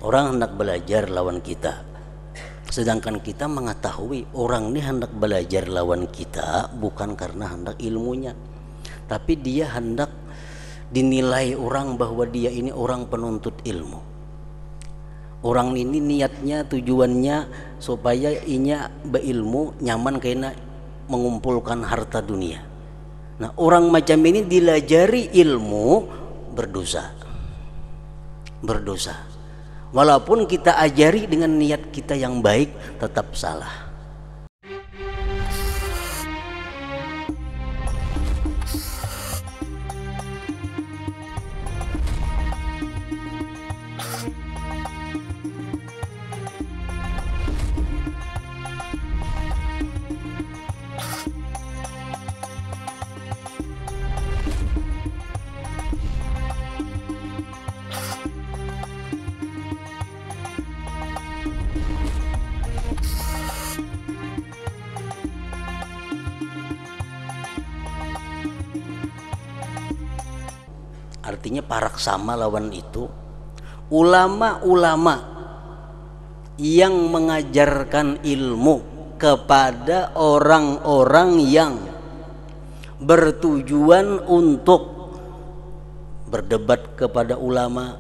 Orang hendak belajar lawan kita, sedangkan kita mengetahui orang ini hendak belajar lawan kita bukan karena hendak ilmunya, tapi dia hendak dinilai orang bahwa dia ini orang penuntut ilmu. Orang ini niatnya, tujuannya supaya inya berilmu nyaman karena mengumpulkan harta dunia. Nah, orang macam ini dilajari ilmu berdosa. Walaupun kita ajari dengan niat kita yang baik, tetap salah. Artinya paraksama lawan itu ulama-ulama yang mengajarkan ilmu kepada orang-orang yang bertujuan untuk berdebat kepada ulama,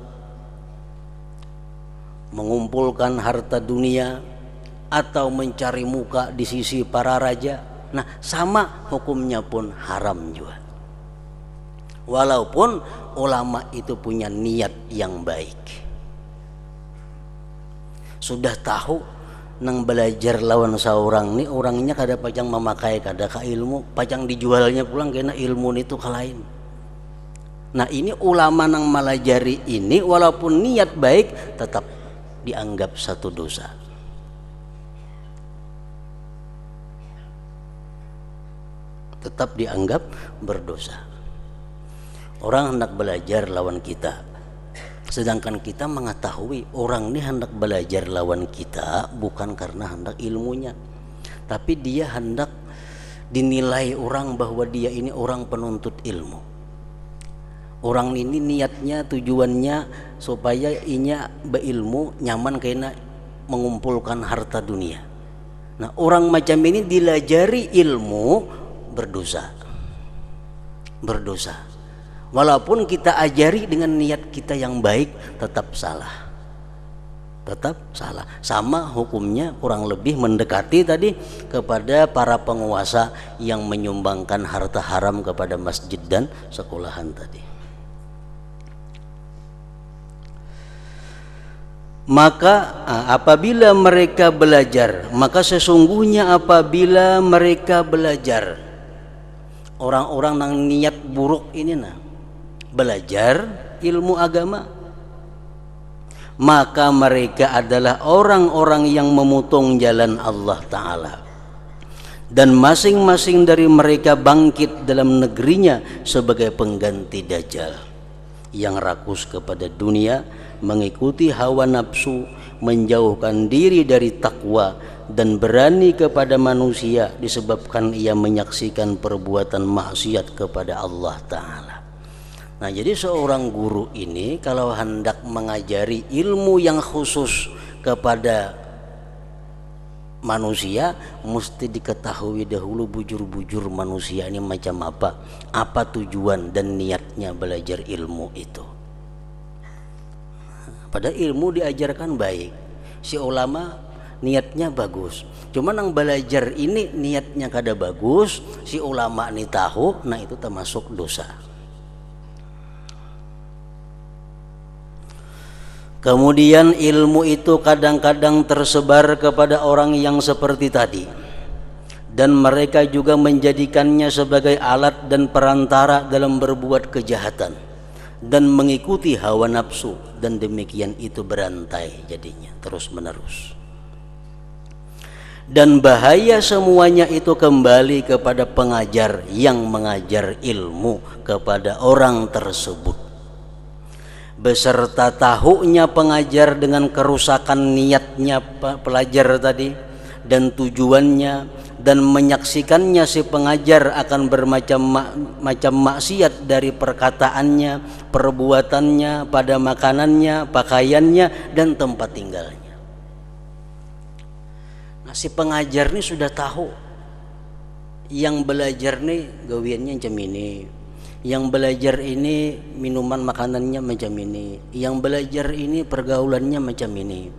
mengumpulkan harta dunia, atau mencari muka di sisi para raja. Nah, sama hukumnya pun haram juga. Walaupun ulama itu punya niat yang baik, sudah tahu nang belajar lawan seorang ni orangnya kada pajang memakai kada ka ilmu, pajang dijualnya pulang kena ilmu itu kalain. Nah, ini ulama nang melajari ini walaupun niat baik tetap dianggap satu dosa. Tetap dianggap berdosa. Orang hendak belajar lawan kita, sedangkan kita mengetahui orang ini hendak belajar lawan kita bukan karena hendak ilmunya, tapi dia hendak dinilai orang bahwa dia ini orang penuntut ilmu. Orang ini niatnya, tujuannya supaya inya berilmu nyaman karena mengumpulkan harta dunia. Nah, orang macam ini dilajari ilmu berdosa. Walaupun kita ajari dengan niat kita yang baik, tetap salah. Sama hukumnya kurang lebih mendekati tadi kepada para penguasa yang menyumbangkan harta haram kepada masjid dan sekolahan tadi. Maka apabila mereka belajar, maka sesungguhnya apabila mereka belajar, orang-orang yang niat buruk ini belajar ilmu agama, maka mereka adalah orang-orang yang memotong jalan Allah Ta'ala, dan masing-masing dari mereka bangkit dalam negerinya sebagai pengganti Dajjal yang rakus kepada dunia, mengikuti hawa nafsu, menjauhkan diri dari takwa, dan berani kepada manusia disebabkan ia menyaksikan perbuatan maksiat kepada Allah Ta'ala. Nah, jadi seorang guru ini kalau hendak mengajari ilmu yang khusus kepada manusia, mesti diketahui dahulu bujur-bujur manusia ini macam apa tujuan dan niatnya belajar ilmu itu. Pada ilmu diajarkan baik, si ulama niatnya bagus, cuma yang belajar ini niatnya kada bagus, si ulama ini tahu, nah itu termasuk dosa. Kemudian ilmu itu kadang-kadang tersebar kepada orang yang seperti tadi, dan mereka juga menjadikannya sebagai alat dan perantara dalam berbuat kejahatan dan mengikuti hawa nafsu, dan demikian itu berantai jadinya terus menerus. Dan bahaya semuanya itu kembali kepada pengajar yang mengajar ilmu kepada orang tersebut, beserta tahunya pengajar dengan kerusakan niatnya pelajar tadi dan tujuannya, dan menyaksikannya si pengajar akan bermacam-macam maksiat dari perkataannya, perbuatannya, pada makanannya, pakaiannya, dan tempat tinggalnya. Nah, si pengajar ini sudah tahu yang belajar nih gawiannya macam ini, yang belajar ini minuman makanannya macam ini, yang belajar ini pergaulannya macam ini,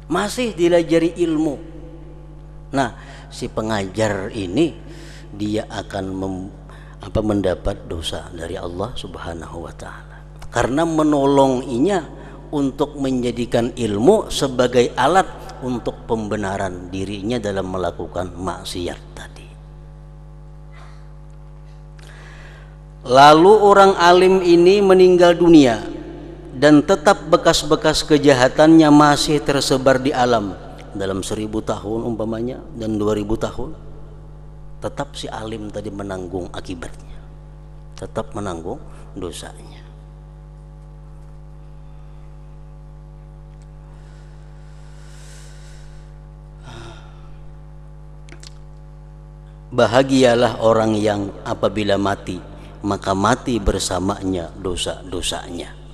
masih dilajari ilmu. Nah, si pengajar ini dia akan mendapat dosa dari Allah Subhanahu wa taala karena menolonginya untuk menjadikan ilmu sebagai alat untuk pembenaran dirinya dalam melakukan maksiat tadi. Lalu orang alim ini meninggal dunia dan tetap bekas-bekas kejahatannya masih tersebar di alam. Dalam 1000 tahun umpamanya dan 2000 tahun, tetap si alim tadi menanggung akibatnya, tetap menanggung dosanya. Bahagialah orang yang apabila mati, maka mati bersamanya dosa-dosanya.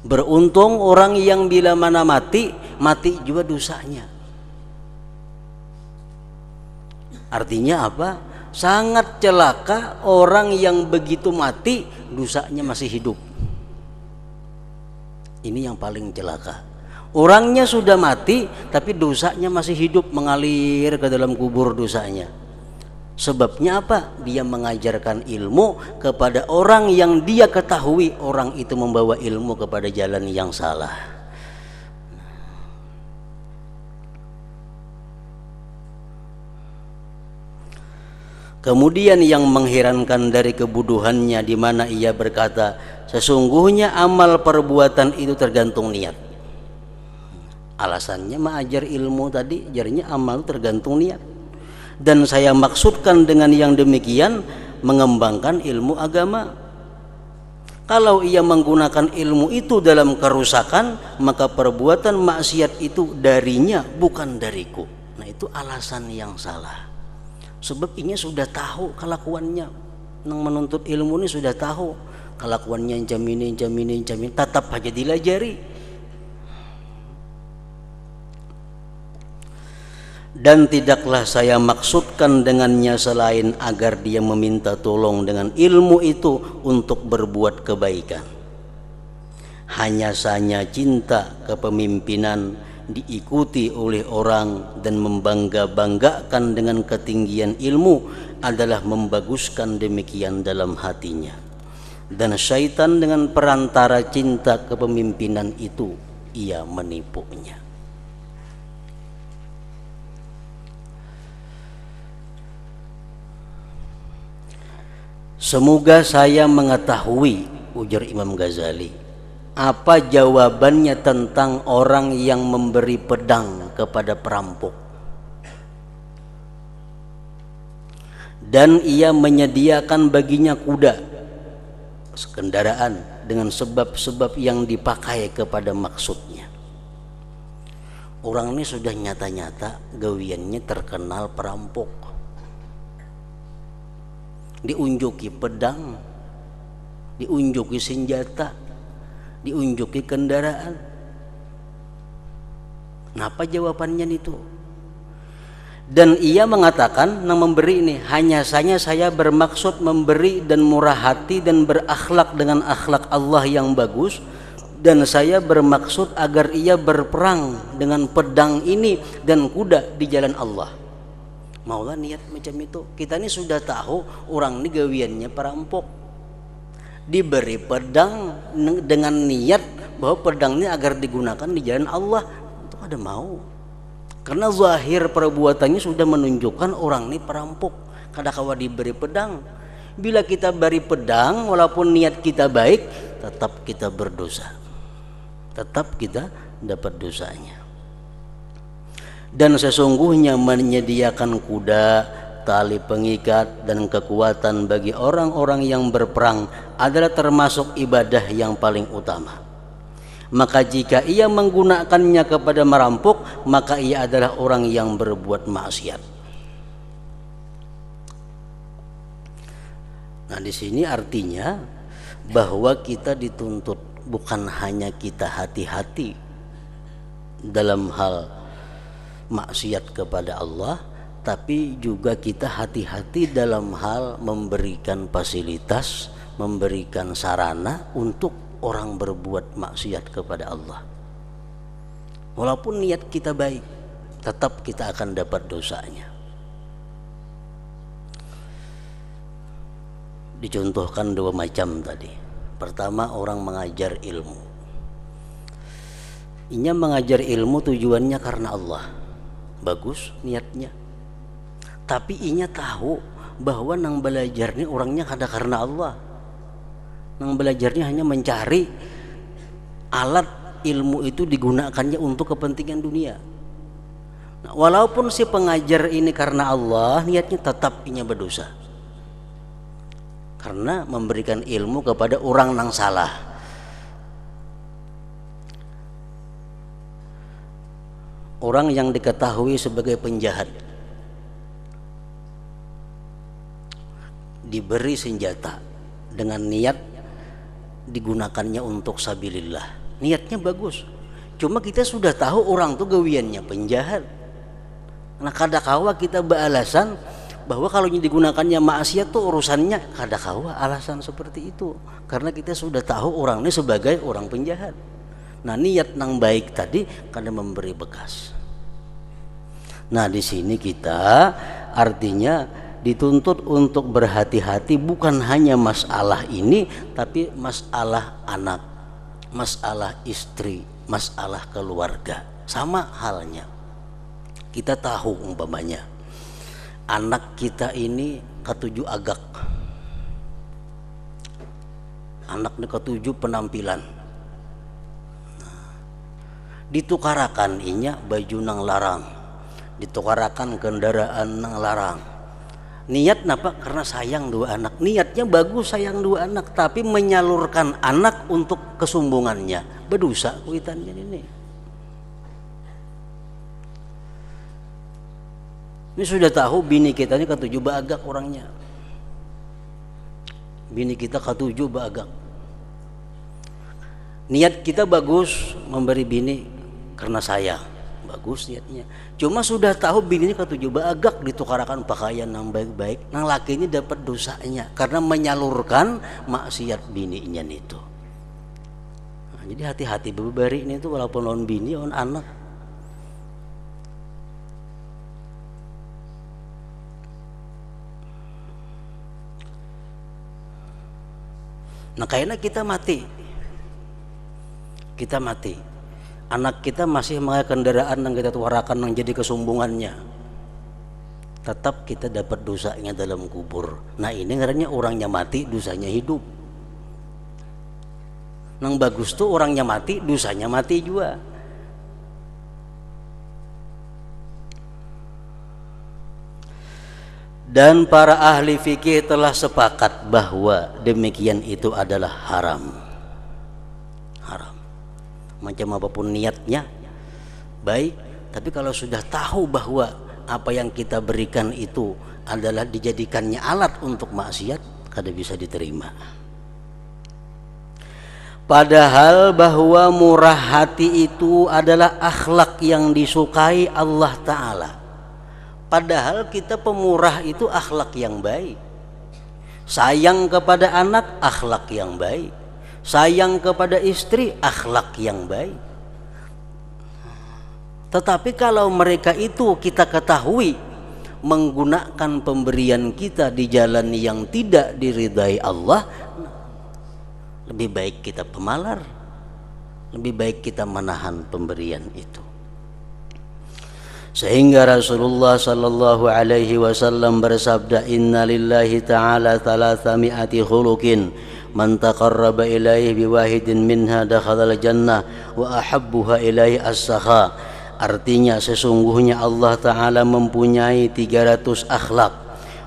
Beruntung orang yang bila mana mati, mati juga dosanya. Artinya apa? Sangat celaka orang yang begitu mati, dosanya masih hidup. Ini yang paling celaka. Orangnya sudah mati, tapi dosanya masih hidup, mengalir ke dalam kubur dosanya. Sebabnya apa? Dia mengajarkan ilmu kepada orang yang dia ketahui orang itu membawa ilmu kepada jalan yang salah. Kemudian yang mengherankan dari kebodohannya di mana ia berkata, sesungguhnya amal perbuatan itu tergantung niat. Alasannya mengajar ilmu tadi, jadinya amal tergantung niat. Dan saya maksudkan dengan yang demikian mengembangkan ilmu agama. Kalau ia menggunakan ilmu itu dalam kerusakan, maka perbuatan maksiat itu darinya, bukan dariku. Nah, itu alasan yang salah. Sebab ini sudah tahu kelakuannya, yang menuntut ilmu ini sudah tahu kelakuannya jam ini, tetap aja dilajari. Dan tidaklah saya maksudkan dengannya selain agar dia meminta tolong dengan ilmu itu untuk berbuat kebaikan. Hanya saja cinta kepemimpinan diikuti oleh orang dan membangga-banggakan dengan ketinggian ilmu adalah membaguskan demikian dalam hatinya. Dan syaitan dengan perantara cinta kepemimpinan itu ia menipunya. Semoga saya mengetahui, ujar Imam Ghazali, apa jawabannya tentang orang yang memberi pedang kepada perampok dan ia menyediakan baginya kuda, kendaraan dengan sebab-sebab yang dipakai kepada maksudnya. Orang ini sudah nyata-nyata gawiannya terkenal perampok, diunjuki pedang, diunjuki senjata, diunjuki kendaraan. Apa jawabannya itu? Dan ia mengatakan, yang memberi ini hanya saja saya bermaksud memberi dan murah hati dan berakhlak dengan akhlak Allah yang bagus, dan saya bermaksud agar ia berperang dengan pedang ini dan kuda di jalan Allah. Maulah niat macam itu. Kita ini sudah tahu orang ini gawiannya perampok, diberi pedang dengan niat bahwa pedang ini agar digunakan di jalan Allah. Itu ada mau, karena zahir perbuatannya sudah menunjukkan orang ini perampok. Kadang-kadang diberi pedang, bila kita beri pedang walaupun niat kita baik, tetap kita berdosa, tetap kita dapat dosanya. Dan sesungguhnya menyediakan kuda, tali pengikat, dan kekuatan bagi orang-orang yang berperang adalah termasuk ibadah yang paling utama. Maka jika ia menggunakannya kepada merampok, maka ia adalah orang yang berbuat maksiat. Nah, di sini artinya bahwa kita dituntut bukan hanya kita hati-hati dalam hal maksiat kepada Allah, tapi juga kita hati-hati dalam hal memberikan fasilitas, memberikan sarana untuk orang berbuat maksiat kepada Allah. Walaupun niat kita baik, tetap kita akan dapat dosanya. Dicontohkan dua macam tadi. Pertama, orang mengajar ilmu. Inya mengajar ilmu tujuannya karena Allah, bagus niatnya. Tapi inya tahu bahwa nang belajar ini orangnya kada karena Allah. Nang belajarnya hanya mencari alat ilmu itu digunakannya untuk kepentingan dunia. Nah, walaupun si pengajar ini karena Allah, niatnya tetap inya berdosa. Karena memberikan ilmu kepada orang nang salah. Orang yang diketahui sebagai penjahat diberi senjata dengan niat digunakannya untuk sabilillah. Niatnya bagus. Cuma kita sudah tahu orang tuh gawiannya penjahat. Nah, kadakawa kita beralasan bahwa kalau digunakannya maksiat tuh urusannya, kadakawa alasan seperti itu. Karena kita sudah tahu orang ini sebagai orang penjahat. Nah, niat nang baik tadi kada memberi bekas. Nah, di sini kita artinya dituntut untuk berhati-hati bukan hanya masalah ini, tapi masalah anak, masalah istri, masalah keluarga. Sama halnya. Kita tahu umpamanya anak kita ini ketujuh agak, anak ini ketujuh penampilan. Nah, ditukarakan inya baju nang larang, ditukarakan kendaraan nang larang. Niat napa? Karena sayang dua anak. Niatnya bagus, sayang dua anak, tapi menyalurkan anak untuk kesombongannya, berdosa kuitannya ini. Ini sudah tahu bini kita ini ketujuh bagak orangnya. Bini kita ketujuh bagak. Niat kita bagus memberi bini karena sayang, bagus niatnya. Cuma sudah tahu bini ini ketujuh bagak, ditukarakan pakaian yang baik-baik, nang laki ini dapat dosanya karena menyalurkan maksiat bininya itu. Nah, jadi hati-hati berbari ini tuh walaupun lawan bini, lawan anak. Nah, kayaknya kita mati, anak kita masih memakai kendaraan yang kita tuarakan yang jadi kesombongannya, tetap kita dapat dosanya dalam kubur. Nah, ini ngarannya orangnya mati, dosanya hidup. Nang bagus tuh orangnya mati, dosanya mati juga. Dan para ahli fikih telah sepakat bahwa demikian itu adalah haram. Haram. Macam apapun niatnya baik, tapi kalau sudah tahu bahwa apa yang kita berikan itu adalah dijadikannya alat untuk maksiat, kada bisa diterima. Padahal bahwa murah hati itu adalah akhlak yang disukai Allah Ta'ala. Padahal kita pemurah itu akhlak yang baik. Sayang kepada anak, akhlak yang baik. Sayang kepada istri, akhlak yang baik. Tetapi kalau mereka itu kita ketahui menggunakan pemberian kita di jalan yang tidak diridai Allah, lebih baik kita pemalar, lebih baik kita menahan pemberian itu. Sehingga Rasulullah sallallahu alaihi wasallam bersabda, inna lillahi ta'ala thalathami'ati khuluqin man taqarraba ilaihi biwahidin minha dakhalal jannah wa ahabbuha ilaihi as-sakha. Artinya sesungguhnya Allah Ta'ala mempunyai 300 akhlak.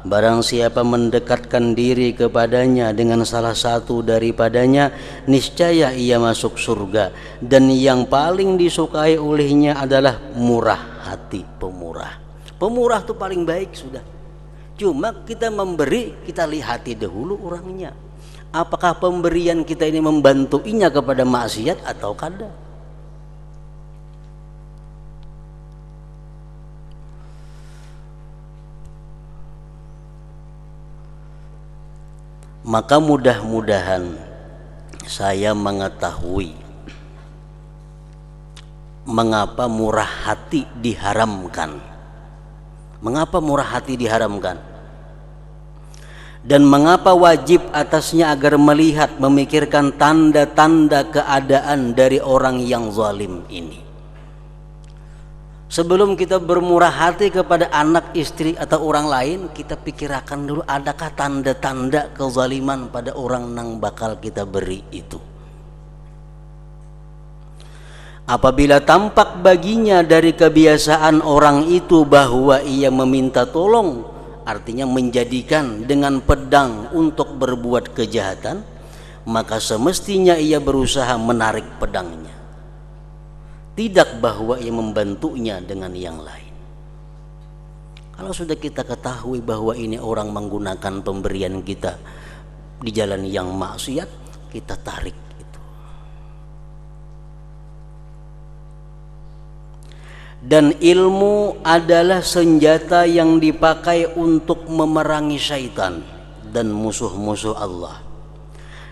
Barang siapa mendekatkan diri kepadanya dengan salah satu daripadanya, niscaya ia masuk surga. Dan yang paling disukai olehnya adalah murah hati, pemurah. Pemurah itu paling baik sudah. Cuma kita memberi, kita lihati dahulu orangnya. Apakah pemberian kita ini membantuinya kepada maksiat atau kada? Maka mudah-mudahan saya mengetahui mengapa murah hati diharamkan. Mengapa murah hati diharamkan? Dan mengapa wajib atasnya agar melihat, memikirkan tanda-tanda keadaan dari orang yang zalim ini. Sebelum kita bermurah hati kepada anak, istri atau orang lain, kita pikirkan dulu adakah tanda-tanda kezaliman pada orang yang bakal kita beri itu. Apabila tampak baginya dari kebiasaan orang itu bahwa ia meminta tolong, artinya menjadikan dengan pedang untuk berbuat kejahatan, maka semestinya ia berusaha menarik pedangnya, tidak bahwa ia membantunya dengan yang lain. Kalau sudah kita ketahui bahwa ini orang menggunakan pemberian kita di jalan yang maksiat, kita tarik itu. Dan ilmu adalah senjata yang dipakai untuk memerangi syaitan dan musuh-musuh Allah.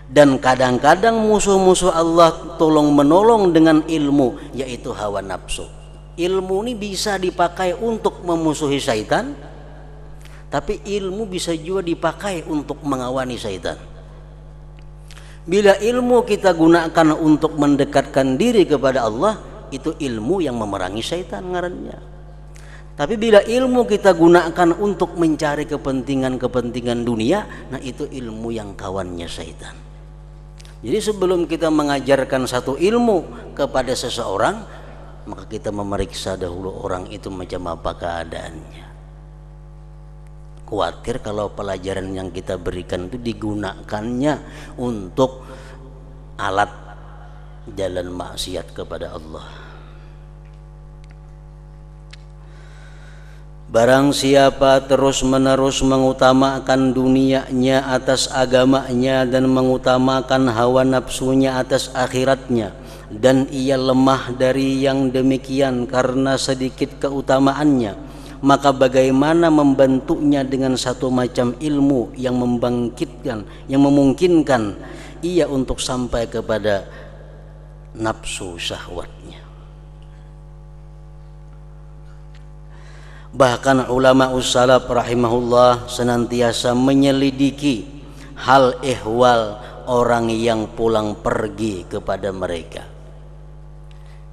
Dan kadang-kadang musuh-musuh Allah tolong menolong dengan ilmu, yaitu hawa nafsu. Ilmu ini bisa dipakai untuk memusuhi syaitan, tapi ilmu bisa juga dipakai untuk mengawani syaitan. Bila ilmu kita gunakan untuk mendekatkan diri kepada Allah, itu ilmu yang memerangi syaitan ngarannya. Tapi bila ilmu kita gunakan untuk mencari kepentingan dunia, nah itu ilmu yang kawannya syaitan. Jadi sebelum kita mengajarkan satu ilmu kepada seseorang, maka kita memeriksa dahulu orang itu macam apa keadaannya. Khawatir kalau pelajaran yang kita berikan itu digunakannya untuk alat jalan maksiat kepada Allah. Barang siapa terus-menerus mengutamakan dunianya atas agamanya dan mengutamakan hawa nafsunya atas akhiratnya, dan ia lemah dari yang demikian karena sedikit keutamaannya, maka bagaimana membantunya dengan satu macam ilmu yang membangkitkan, yang memungkinkan ia untuk sampai kepada nafsu syahwatnya. Bahkan ulama ussalaf rahimahullah senantiasa menyelidiki hal ihwal orang yang pulang pergi kepada mereka.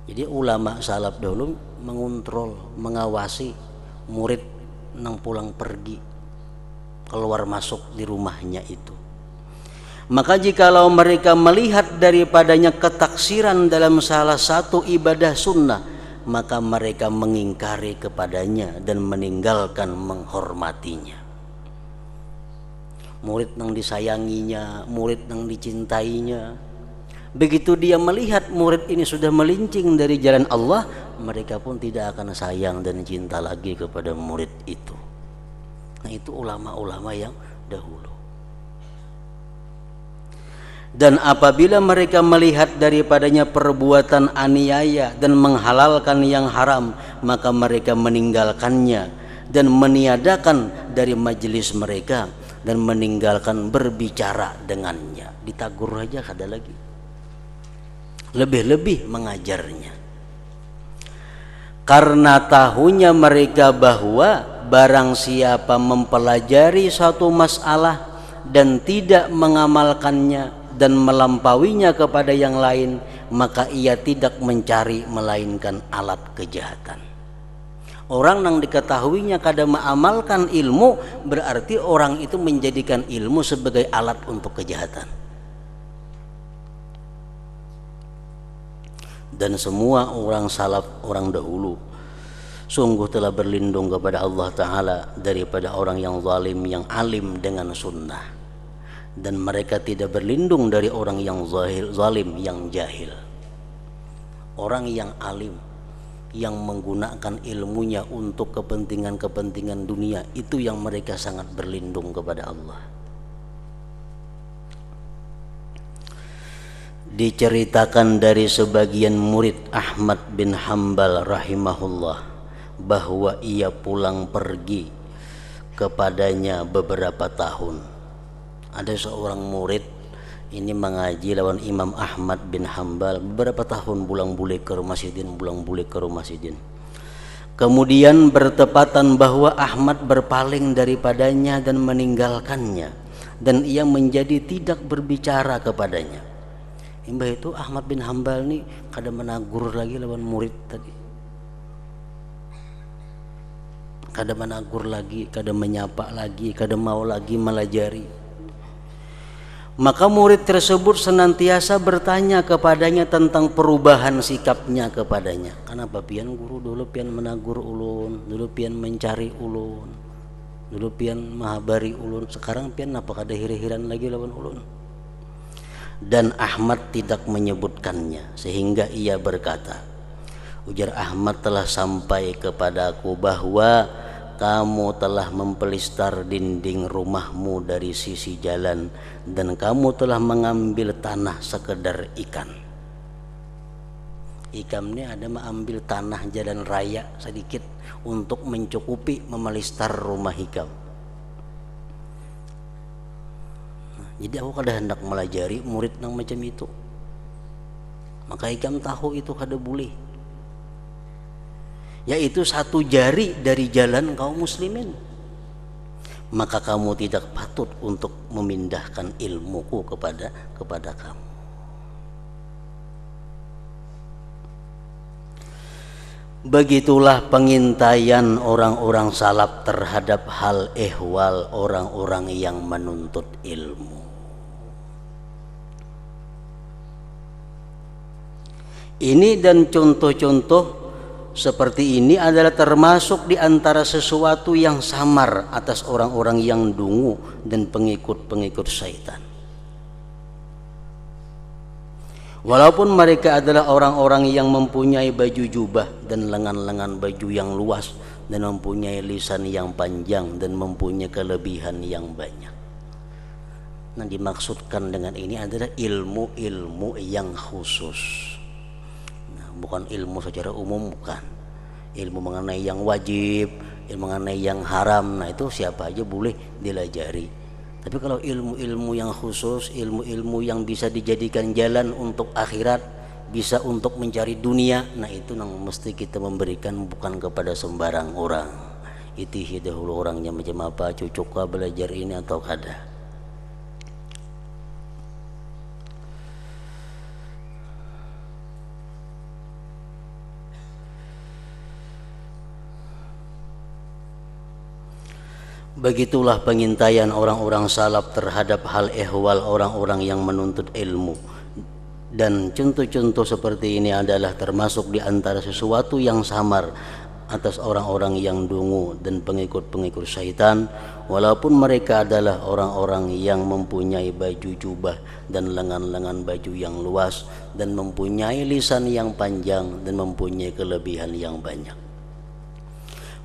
Jadi ulama salaf dahulu mengontrol, mengawasi murid yang pulang pergi, keluar masuk di rumahnya itu. Maka jikalau mereka melihat daripadanya ketaksiran dalam salah satu ibadah sunnah, maka mereka mengingkari kepadanya dan meninggalkan menghormatinya. Murid yang disayanginya, murid yang dicintainya, begitu dia melihat murid ini sudah melincing dari jalan Allah, mereka pun tidak akan sayang dan cinta lagi kepada murid itu. Nah, itu ulama-ulama yang dahulu. Dan apabila mereka melihat daripadanya perbuatan aniaya dan menghalalkan yang haram, maka mereka meninggalkannya dan meniadakan dari majelis mereka dan meninggalkan berbicara dengannya. Ditagur aja kada lagi, lebih-lebih mengajarnya. Karena tahunya mereka bahwa barang siapa mempelajari satu masalah dan tidak mengamalkannya dan melampauinya kepada yang lain, maka ia tidak mencari melainkan alat kejahatan. Orang yang diketahuinya kada mengamalkan ilmu, berarti orang itu menjadikan ilmu sebagai alat untuk kejahatan. Dan semua orang salaf, orang dahulu, Sungguh telah berlindung kepada Allah Ta'ala daripada orang yang zalim yang alim dengan sunnah, dan mereka tidak berlindung dari orang yang zalim yang jahil. Orang yang alim yang menggunakan ilmunya untuk kepentingan-kepentingan dunia, itu yang mereka sangat berlindung kepada Allah. Diceritakan dari sebagian murid Ahmad bin Hanbal rahimahullah bahwa ia pulang pergi kepadanya beberapa tahun. Ada seorang murid ini mengaji lawan Imam Ahmad bin Hanbal beberapa tahun, bulang bulik ke rumah sidin, bulang bulik ke rumah sidin. Kemudian bertepatan bahwa Ahmad berpaling daripadanya dan meninggalkannya, dan ia menjadi tidak berbicara kepadanya. Imbah itu Ahmad bin Hanbal nih kada menagur lagi lawan murid tadi, kada menagur lagi, kada menyapa lagi, kada mau lagi melajari. Maka murid tersebut senantiasa bertanya kepadanya tentang perubahan sikapnya kepadanya. Kenapa pian guru dulu pian menagur ulun, dulu pian mencari ulun, dulu pian mahabari ulun, sekarang pian apa kada hiri-hiran lagi lawan ulun? Dan Ahmad tidak menyebutkannya, sehingga ia berkata, ujar Ahmad, telah sampai kepadaku bahwa kamu telah mempelistar dinding rumahmu dari sisi jalan, dan kamu telah mengambil tanah sekedar ikan. Ikan ini ada mengambil tanah jalan raya sedikit untuk mencukupi memelistar rumah hikam. Jadi aku kada hendak melajari murid yang macam itu. Maka hikam tahu itu kada boleh, yaitu satu jari dari jalan kaum muslimin. Maka kamu tidak patut untuk memindahkan ilmuku kepada kamu. Begitulah pengintaian orang-orang salaf terhadap hal ehwal orang-orang yang menuntut ilmu. Ini dan contoh-contoh seperti ini adalah termasuk di antara sesuatu yang samar atas orang-orang yang dungu dan pengikut-pengikut syaitan. Walaupun mereka adalah orang-orang yang mempunyai baju jubah dan lengan-lengan baju yang luas, dan mempunyai lisan yang panjang, dan mempunyai kelebihan yang banyak. Nah, dimaksudkan dengan ini adalah ilmu-ilmu yang khusus. Bukan ilmu secara umum, bukan. Ilmu mengenai yang wajib, ilmu mengenai yang haram, nah itu siapa aja boleh dilajari. Tapi kalau ilmu-ilmu yang khusus, ilmu-ilmu yang bisa dijadikan jalan untuk akhirat, bisa untuk mencari dunia, nah itu yang mesti kita memberikan bukan kepada sembarang orang. Itihi dahulu orangnya macam apa, cucuk belajar ini atau kada. Begitulah pengintaian orang-orang salaf terhadap hal ehwal orang-orang yang menuntut ilmu. Dan contoh-contoh seperti ini adalah termasuk di antara sesuatu yang samar atas orang-orang yang dungu dan pengikut-pengikut syaitan, walaupun mereka adalah orang-orang yang mempunyai baju jubah dan lengan-lengan baju yang luas, dan mempunyai lisan yang panjang, dan mempunyai kelebihan yang banyak.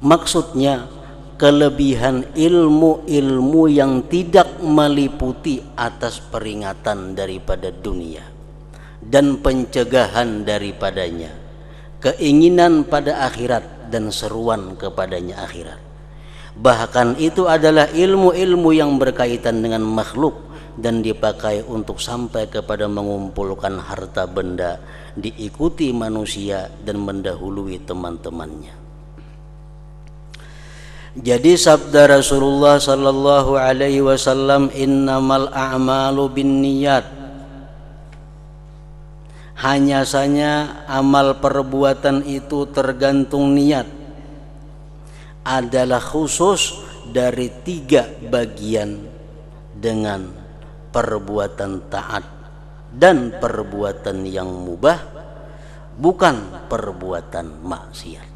Maksudnya kelebihan ilmu-ilmu yang tidak meliputi atas peringatan daripada dunia dan pencegahan daripadanya, keinginan pada akhirat dan seruan kepadanya akhirat. Bahkan itu adalah ilmu-ilmu yang berkaitan dengan makhluk dan dipakai untuk sampai kepada mengumpulkan harta benda, diikuti manusia dan mendahului teman-temannya. Jadi sabda Rasulullah sallallahu alaihi wasallam, innamal a'malu binniyat, hanya saja amal perbuatan itu tergantung niat, adalah khusus dari 3 bagian dengan perbuatan taat dan perbuatan yang mubah, bukan perbuatan maksiat.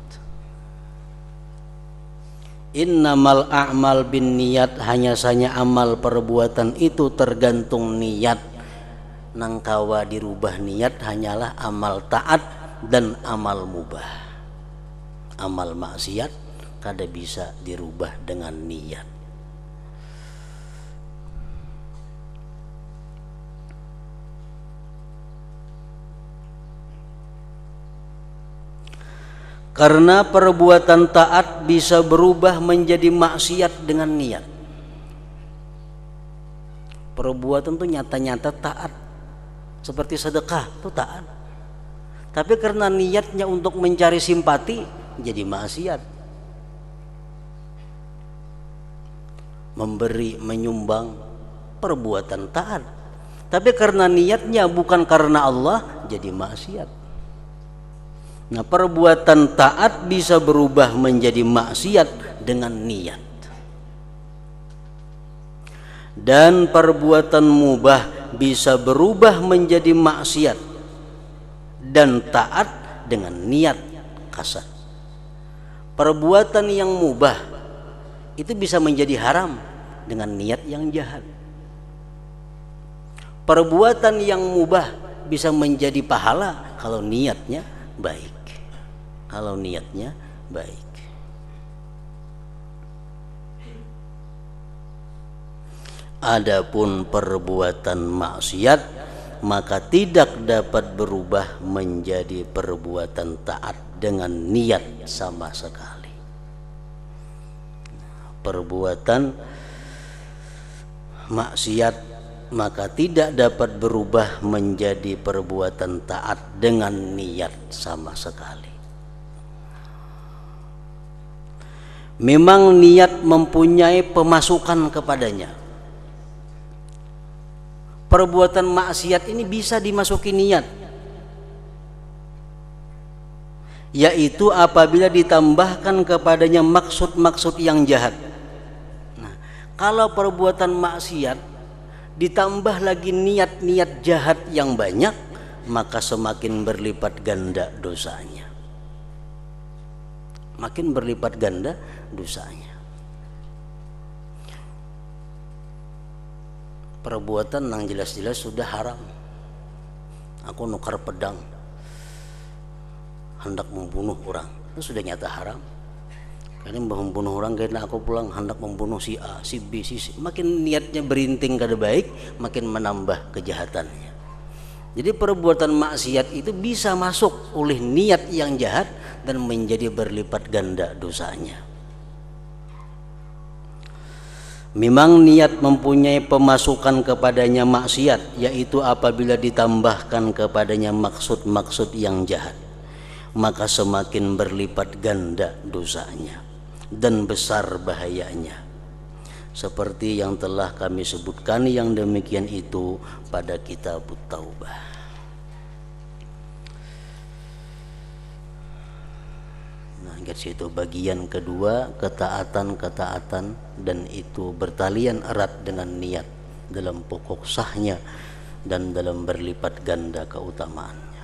Innamal a'mal bin niat, hanya saja amal perbuatan itu tergantung niat. Nangkawa dirubah niat hanyalah amal taat dan amal mubah. Amal maksiat kada bisa dirubah dengan niat. Karena perbuatan taat bisa berubah menjadi maksiat dengan niat. Perbuatan itu nyata-nyata taat, seperti sedekah itu taat. Tapi karena niatnya untuk mencari simpati, jadi maksiat. Memberi, menyumbang, perbuatan taat. Tapi karena niatnya bukan karena Allah, jadi maksiat. Nah, perbuatan taat bisa berubah menjadi maksiat dengan niat. Dan perbuatan mubah bisa berubah menjadi maksiat dan taat dengan niat kasar. Perbuatan yang mubah itu bisa menjadi haram dengan niat yang jahat. Perbuatan yang mubah bisa menjadi pahala kalau niatnya baik. Kalau niatnya baik. Adapun perbuatan maksiat maka tidak dapat berubah menjadi perbuatan taat dengan niat sama sekali. Perbuatan maksiat maka tidak dapat berubah menjadi perbuatan taat dengan niat sama sekali. Memang niat mempunyai pemasukan kepadanya. Perbuatan maksiat ini bisa dimasuki niat, yaitu apabila ditambahkan kepadanya maksud-maksud yang jahat. Nah, kalau perbuatan maksiat ditambah lagi niat-niat jahat yang banyak, maka semakin berlipat ganda dosanya. Makin berlipat ganda dosanya. Perbuatan yang jelas-jelas sudah haram. Aku nukar pedang hendak membunuh orang, itu sudah nyata haram. Karena membunuh orang karena aku pulang hendak membunuh si A, si B, si C. Makin niatnya berinting kada baik, makin menambah kejahatannya. Jadi perbuatan maksiat itu bisa masuk oleh niat yang jahat dan menjadi berlipat ganda dosanya. Memang niat mempunyai pemasukan kepadanya maksiat, yaitu apabila ditambahkan kepadanya maksud-maksud yang jahat, maka semakin berlipat ganda dosanya dan besar bahayanya. Seperti yang telah kami sebutkan yang demikian itu pada kitab Taubah. Nah, di situ bagian kedua, ketaatan-ketaatan, dan itu bertalian erat dengan niat dalam pokok sahnya dan dalam berlipat ganda keutamaan.